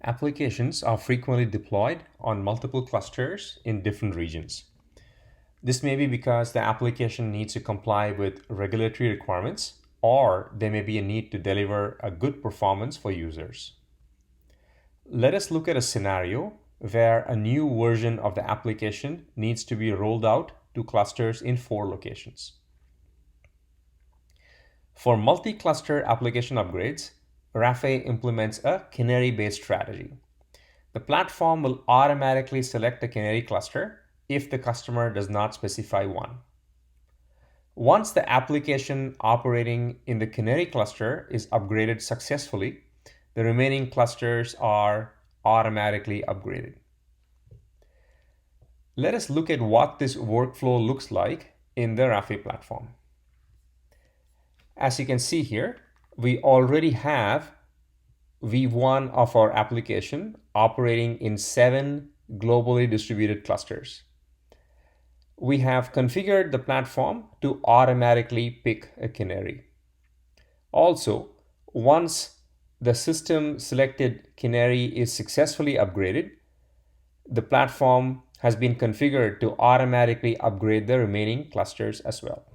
Applications are frequently deployed on multiple clusters in different regions. This may be because the application needs to comply with regulatory requirements, or there may be a need to deliver a good performance for users. Let us look at a scenario where a new version of the application needs to be rolled out to clusters in 4 locations. For multi-cluster application upgrades, Rafay implements a Canary-based strategy. The platform will automatically select a Canary cluster if the customer does not specify one. Once the application operating in the Canary cluster is upgraded successfully, the remaining clusters are automatically upgraded. Let us look at what this workflow looks like in the Rafay platform. As you can see here, we already have V1 of our application operating in 7 globally distributed clusters. We have configured the platform to automatically pick a Canary. Also, once the system selected Canary is successfully upgraded, the platform has been configured to automatically upgrade the remaining clusters as well.